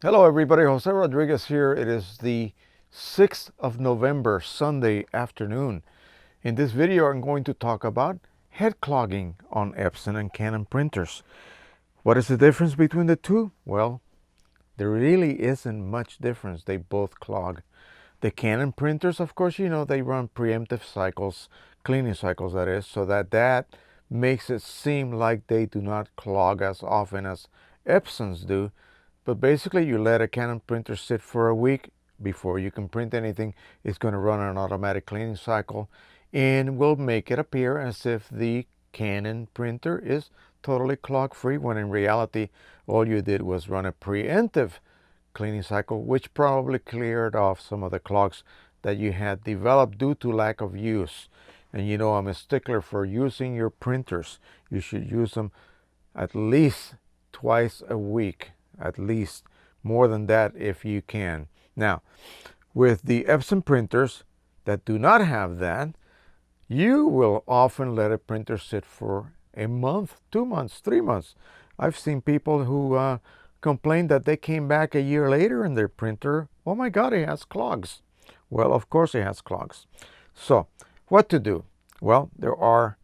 Hello everybody, Jose Rodriguez here. It is the 6th of November, Sunday afternoon. In this video I'm going to talk about head clogging on Epson and Canon printers. What is the difference between the two? Well, there really isn't much difference. They both clog. The Canon printers, of course, they run preemptive cycles, cleaning cycles that is, so that makes it seem like they do not clog as often as Epson's do. But basically, you let a Canon printer sit for a week before you can print anything. It's going to run an automatic cleaning cycle and will make it appear as if the Canon printer is totally clog free, when in reality all you did was run a preemptive cleaning cycle, which probably cleared off some of the clogs that you had developed due to lack of use. And I'm a stickler for using your printers. You should use them at least twice a week, at least, more than that if you can. Now, with the Epson printers that do not have that, you will often let a printer sit for a month, 2 months, 3 months. I've seen people who complain that they came back a year later and their printer, oh my God, it has clogs. Well, of course it has clogs. So, what to do? Well, there are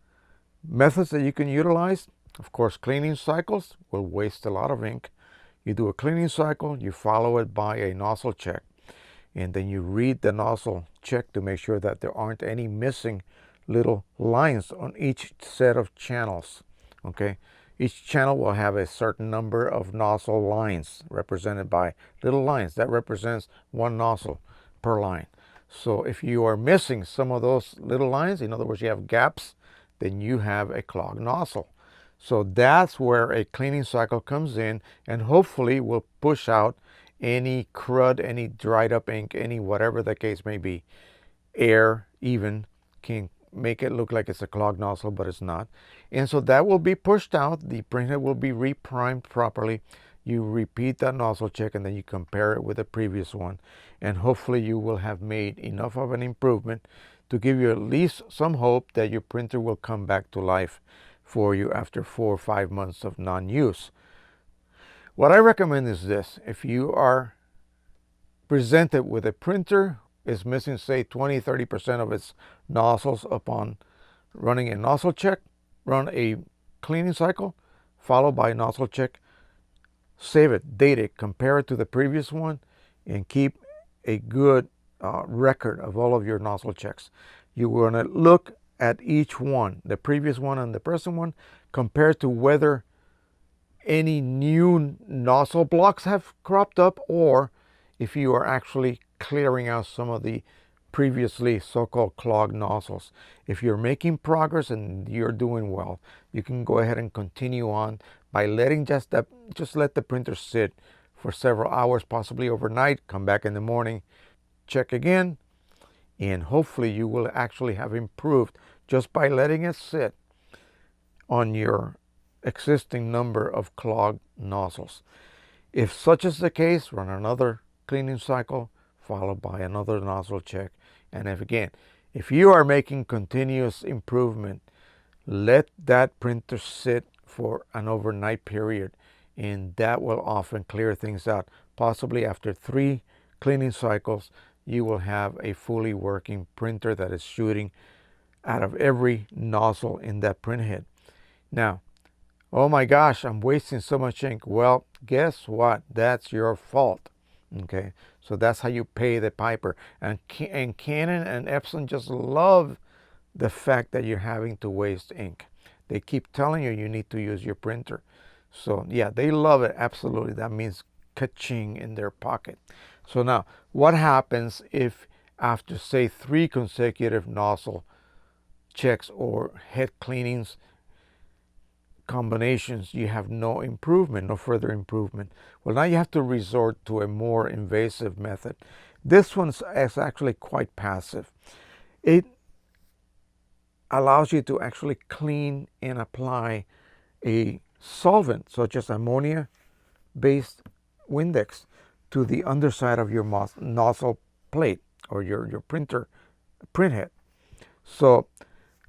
methods that you can utilize. Of course, cleaning cycles will waste a lot of ink. You do a cleaning cycle, you follow it by a nozzle check, and then you read the nozzle check to make sure that there aren't any missing little lines on each set of channels. Okay, each channel will have a certain number of nozzle lines represented by little lines. That represents one nozzle per line. So if you are missing some of those little lines, in other words, you have gaps, then you have a clogged nozzle. So that's where a cleaning cycle comes in, and hopefully will push out any crud, any dried up ink, any whatever the case may be. Air even can make it look like it's a clogged nozzle, but it's not. And so that will be pushed out. The printhead will be reprimed properly. You repeat that nozzle check and then you compare it with the previous one. And hopefully you will have made enough of an improvement to give you at least some hope that your printer will come back to life for you after 4 or 5 months of non-use. What I recommend is this: if you are presented with a printer is missing, say, 20-30% of its nozzles upon running a nozzle check, run a cleaning cycle followed by a nozzle check, save it, date it, compare it to the previous one, and keep a good record of all of your nozzle checks. You want to look at each one, the previous one and the present one, compared to whether any new nozzle blocks have cropped up, or if you are actually clearing out some of the previously so-called clogged nozzles. If you're making progress and you're doing well, you can go ahead and continue on by letting just let the printer sit for several hours, possibly overnight. Come back in the morning, check again, and hopefully you will actually have improved just by letting it sit on your existing number of clogged nozzles. If such is the case, run another cleaning cycle followed by another nozzle check. And if you are making continuous improvement, let that printer sit for an overnight period, and that will often clear things out. Possibly after 3 cleaning cycles, you will have a fully working printer that is shooting out of every nozzle in that printhead. Now, oh my gosh, I'm wasting so much ink. Well, guess what? That's your fault. Okay, so that's how you pay the piper. And Canon and Epson just love the fact that you're having to waste ink. They keep telling you you need to use your printer. So yeah, they love it. Absolutely. That means ka-ching in their pocket. So now, what happens if after, say, 3 consecutive nozzle checks or head cleanings combinations, you have no improvement, no further improvement? Well, now you have to resort to a more invasive method. This one is actually quite passive. It allows you to actually clean and apply a solvent such as ammonia-based Windex to the underside of your nozzle plate or your printhead. So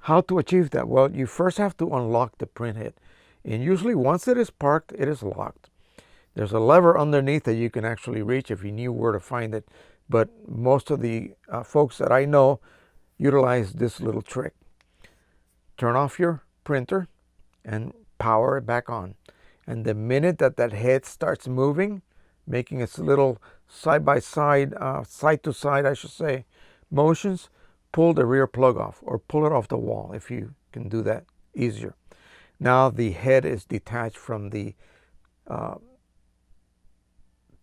how to achieve that? Well, you first have to unlock the printhead, and usually once it is parked, it is locked. There's a lever underneath that you can actually reach if you knew where to find it, but most of the folks that I know utilize this little trick. Turn off your printer and power it back on. And the minute that that head starts moving, making its little side-by-side, side-to-side, I should say, motions, pull the rear plug off or pull it off the wall if you can do that easier. Now the head is detached from the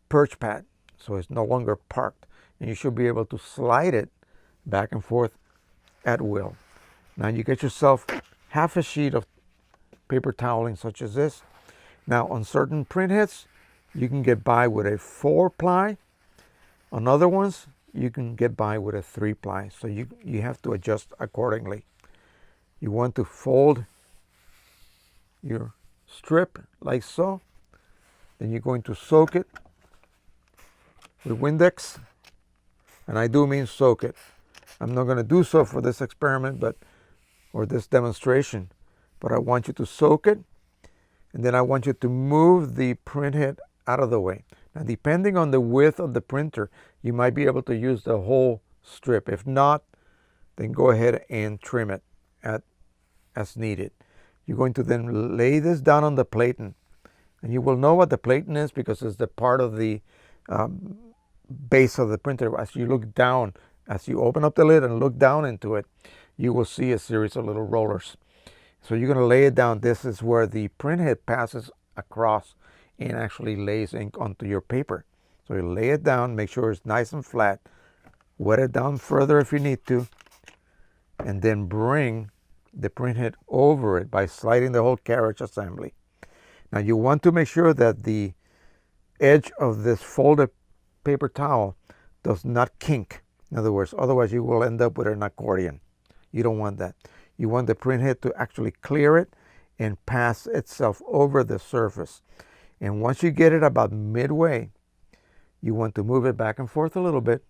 perch pad, so it's no longer parked, and you should be able to slide it back and forth at will. Now you get yourself half a sheet of paper toweling such as this. Now on certain print heads, you can get by with a 4-ply. On other ones, you can get by with a 3-ply. So you have to adjust accordingly. You want to fold your strip like so. Then you're going to soak it with Windex. And I do mean soak it. I'm not going to do so for this experiment, or this demonstration, but I want you to soak it, and then I want you to move the print head out of the way. Now, depending on the width of the printer, you might be able to use the whole strip. If not, then go ahead and trim it as needed. You're going to then lay this down on the platen, and you will know what the platen is because it's the part of the base of the printer. As you look down, as you open up the lid and look down into it, you will see a series of little rollers. So you're going to lay it down. This is where the print head passes across and actually lays ink onto your paper. So you lay it down, make sure it's nice and flat, wet it down further if you need to, and then bring the print head over it by sliding the whole carriage assembly. Now you want to make sure that the edge of this folded paper towel does not kink. In other words, otherwise you will end up with an accordion. You don't want that. You want the print head to actually clear it and pass itself over the surface. And once you get it about midway, you want to move it back and forth a little bit.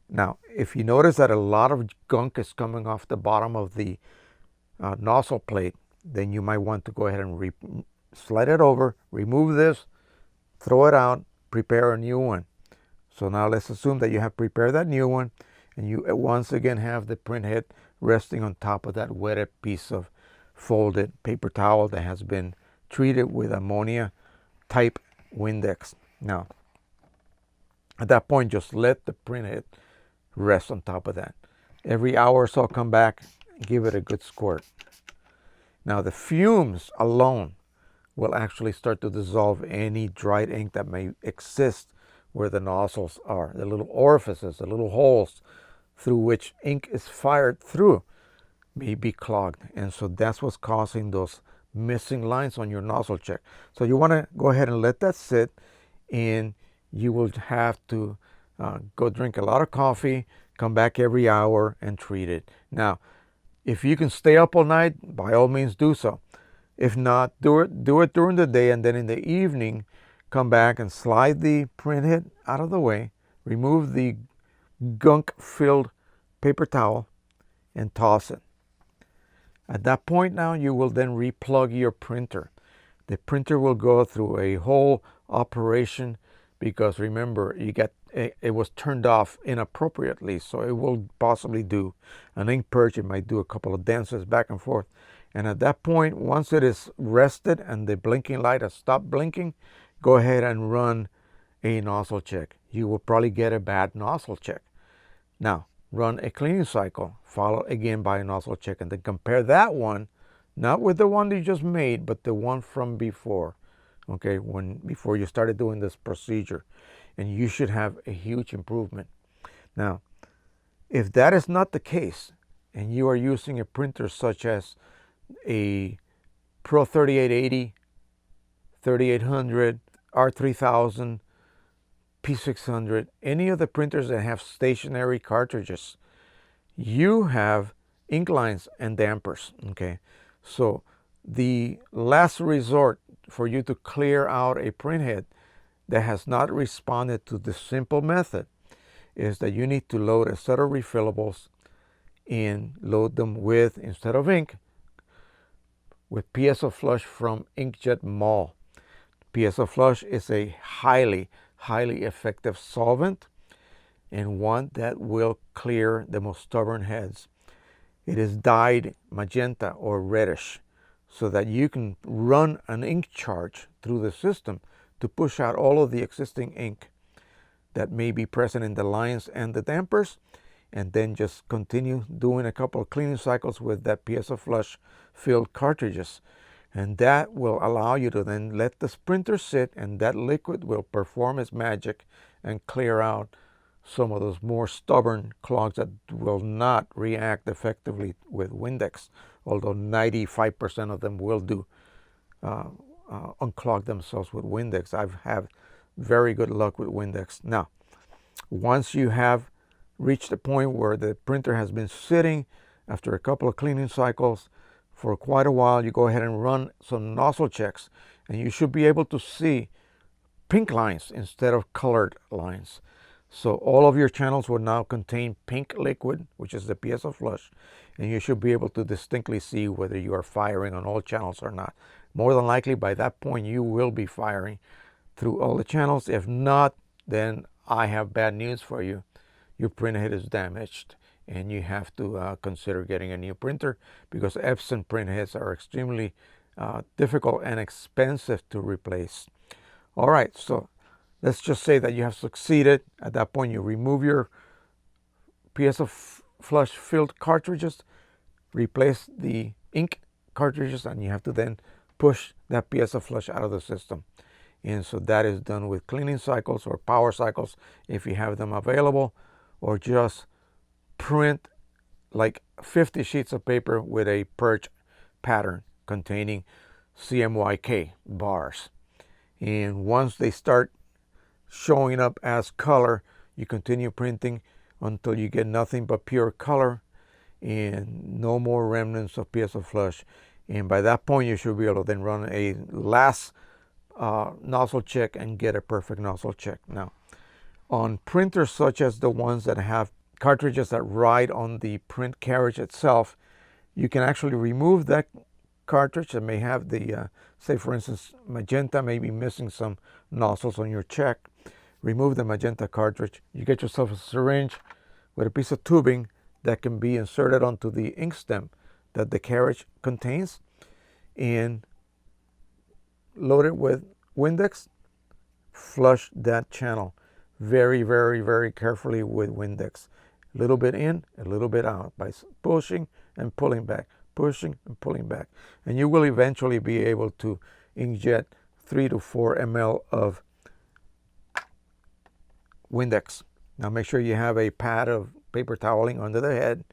Now, if you notice that a lot of gunk is coming off the bottom of the nozzle plate, then you might want to go ahead and slide it over, remove this, throw it out, prepare a new one. So now let's assume that you have prepared that new one, and you once again have the print head resting on top of that wetted piece of folded paper towel that has been treated with ammonia type Windex. Now, at that point, just let the print head rest on top of that. Every hour or so, come back, give it a good squirt. Now, the fumes alone will actually start to dissolve any dried ink that may exist where the nozzles are, the little orifices, the little holes through which ink is fired through may be clogged. And so that's what's causing those missing lines on your nozzle check. So you want to go ahead and let that sit, and you will have to go drink a lot of coffee, come back every hour and treat it. Now, if you can stay up all night, by all means do so. If not, do it during the day, and then in the evening, come back and slide the print head out of the way, remove the gunk-filled paper towel, and toss it. At that point now, you will then replug your printer. The printer will go through a whole operation because remember, it was turned off inappropriately, so it will possibly do an ink purge. It might do a couple of dances back and forth. And at that point, once it is rested and the blinking light has stopped blinking, go ahead and run a nozzle check. You will probably get a bad nozzle check. Now, run a cleaning cycle, followed again by a nozzle check, and then compare that one, not with the one you just made, but the one from before, okay, before you started doing this procedure, and you should have a huge improvement. Now, if that is not the case, and you are using a printer such as a Pro 3880, 3800, R3000, P600, any of the printers that have stationary cartridges, you have ink lines and dampers, okay? So the last resort for you to clear out a printhead that has not responded to the simple method is that you need to load a set of refillables and load them with, instead of ink, with PSO Flush from Inkjet Mall. PSO Flush is a highly effective solvent, and one that will clear the most stubborn heads. It is dyed magenta or reddish so that you can run an ink charge through the system to push out all of the existing ink that may be present in the lines and the dampers, and then just continue doing a couple of cleaning cycles with that PSO Flush filled cartridges. And that will allow you to then let the printer sit, and that liquid will perform its magic and clear out some of those more stubborn clogs that will not react effectively with Windex, although 95% of them will do unclog themselves with Windex. I've had very good luck with Windex. Now, once you have reached the point where the printer has been sitting after a couple of cleaning cycles for quite a while, you go ahead and run some nozzle checks, and you should be able to see pink lines instead of colored lines. So all of your channels will now contain pink liquid, which is the PSO Flush, and you should be able to distinctly see whether you are firing on all channels or not. More than likely, by that point, you will be firing through all the channels. If not, then I have bad news for you. Your printhead is damaged, and you have to consider getting a new printer, because Epson printheads are extremely difficult and expensive to replace. All right, so let's just say that you have succeeded. At that point, you remove your PSO Flush filled cartridges, replace the ink cartridges, and you have to then push that PSO Flush out of the system. And so that is done with cleaning cycles or power cycles if you have them available, or just print like 50 sheets of paper with a purge pattern containing CMYK bars. And once they start showing up as color, you continue printing until you get nothing but pure color and no more remnants of PSO Flush. And by that point, you should be able to then run a last nozzle check and get a perfect nozzle check. Now, on printers such as the ones that have cartridges that ride on the print carriage itself, you can actually remove that cartridge that may have the, say for instance, magenta, may be missing some nozzles on your check. Remove the magenta cartridge. You get yourself a syringe with a piece of tubing that can be inserted onto the ink stem that the carriage contains, and load it with Windex. Flush that channel very, very, very carefully with Windex. A little bit in, a little bit out, by pushing and pulling back, pushing and pulling back. And you will eventually be able to inkjet 3 to 4 ml of Windex. Now make sure you have a pad of paper toweling under the head.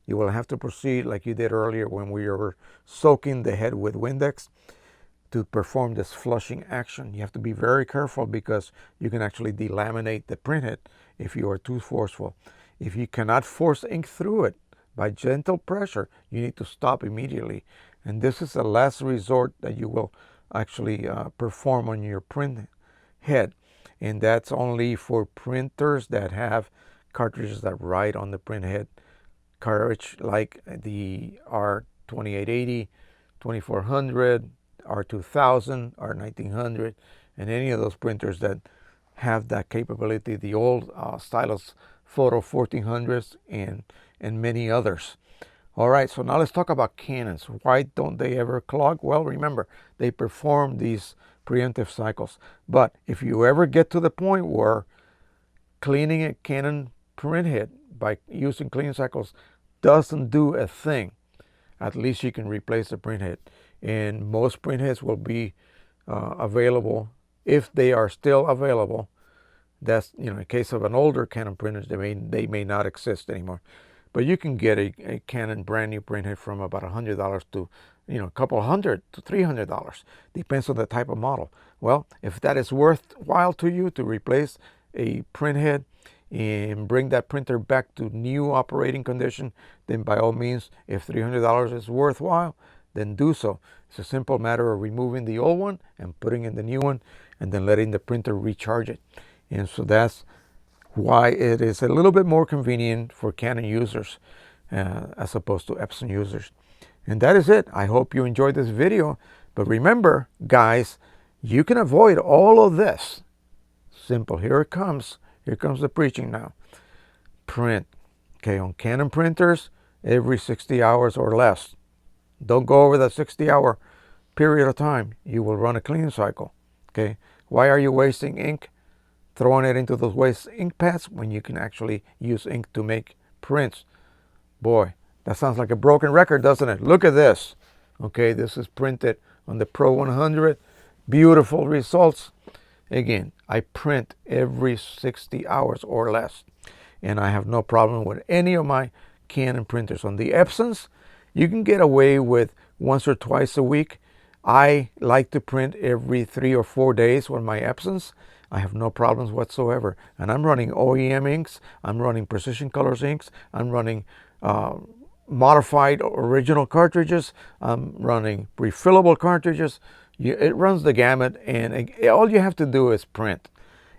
You will have to proceed like you did earlier when we were soaking the head with Windex to perform this flushing action. You have to be very careful, because you can actually delaminate the printhead if you are too forceful. If you cannot force ink through it by gentle pressure, you need to stop immediately. And this is the last resort that you will actually perform on your print head. And that's only for printers that have cartridges that ride on the printhead cartridge, like the R2880, 2400, R2000, R1900, and any of those printers that have that capability, the old stylus Photo 1400s and many others. All right, so now let's talk about Canons. Why don't they ever clog? Well, remember, they perform these preemptive cycles. But if you ever get to the point where cleaning a Canon printhead by using cleaning cycles doesn't do a thing, at least you can replace the printhead. And most printheads will be available, if they are still available. That's, in the case of an older Canon printers, they may not exist anymore. But you can get a Canon brand new printhead from about $100 to, a couple hundred to $300. Depends on the type of model. Well, if that is worthwhile to you to replace a printhead and bring that printer back to new operating condition, then by all means, if $300 is worthwhile, then do so. It's a simple matter of removing the old one and putting in the new one, and then letting the printer recharge it. And so that's why it is a little bit more convenient for Canon users as opposed to Epson users. And that is it. I hope you enjoyed this video. But remember, guys, You can avoid all of this. Simple. Here it comes. Here comes the preaching now. Print. Okay, on Canon printers, every 60 hours or less. Don't go over that 60-hour period of time. You will run a cleaning cycle. Okay, why are you wasting ink, throwing it into those waste ink pads when you can actually use ink to make prints? Boy, that sounds like a broken record, doesn't it? Look at this. Okay, this is printed on the Pro 100. Beautiful results. Again, I print every 60 hours or less, and I have no problem with any of my Canon printers. On the Epsons, you can get away with once or twice a week. I like to print every 3 or 4 days with my Epsons. I have no problems whatsoever. And I'm running OEM inks. I'm running Precision Colors inks. I'm running modified original cartridges. I'm running refillable cartridges. It runs the gamut, and all you have to do is print.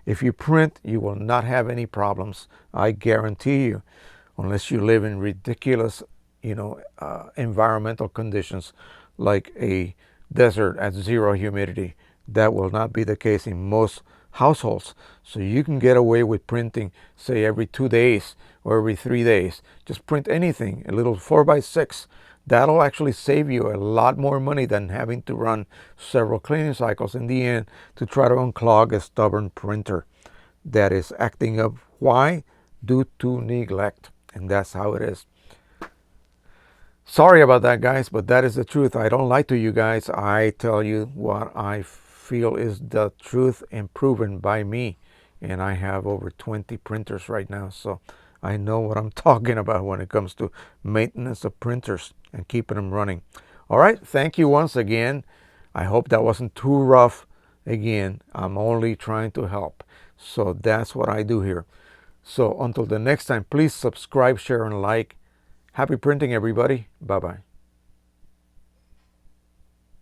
If you print, you will not have any problems. I guarantee you, unless you live in ridiculous, environmental conditions like a desert at zero humidity. That will not be the case in most households. So you can get away with printing, say, every 2 days or every 3 days. Just print anything, a little 4x6. That'll actually save you a lot more money than having to run several cleaning cycles in the end to try to unclog a stubborn printer that is acting up. Why? Due to neglect. And that's how it is. Sorry about that, guys, but that is the truth. I don't lie to you guys. I tell you what I feel is the truth and proven by me. And I have over 20 printers right now, so I know what I'm talking about when it comes to maintenance of printers and keeping them running. All right, thank you once again. I hope that wasn't too rough. Again, I'm only trying to help. So that's what I do here. So until the next time, please subscribe, share, and like. Happy printing, everybody. Bye-bye.